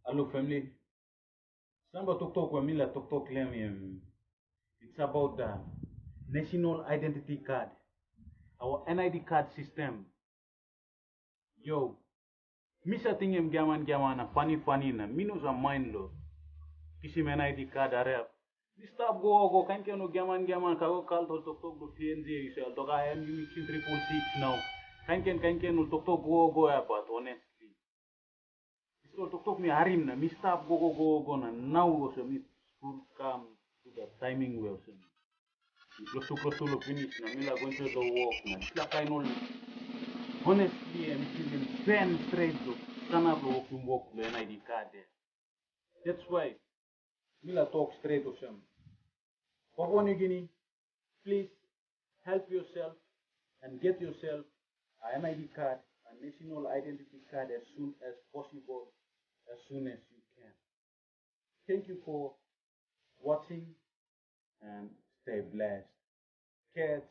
Hello family. Samba tok wa mila tok lem it's about the national identity card. Our NID card system. Yo, misa tingem gaman na funny na minus a mind lo. Kisi NID card are. Stop go kan no gaman ka go kal tok do PNG you say to ga am you 666 now. Kan no tok go ya but honestly. So tok me harim na mi stop go na now so mi school come to the timing well so. Close to lo finish na mila going to the work na sila kainol honestly I'm feeling pen straight to sana lo work lo NID card there. That's why mila talk straight to some. Papua New Guinea, please help yourself and get yourself an NID card, a national identity card as soon as possible, as soon as you can. Thank you for watching and stay blessed. Cats.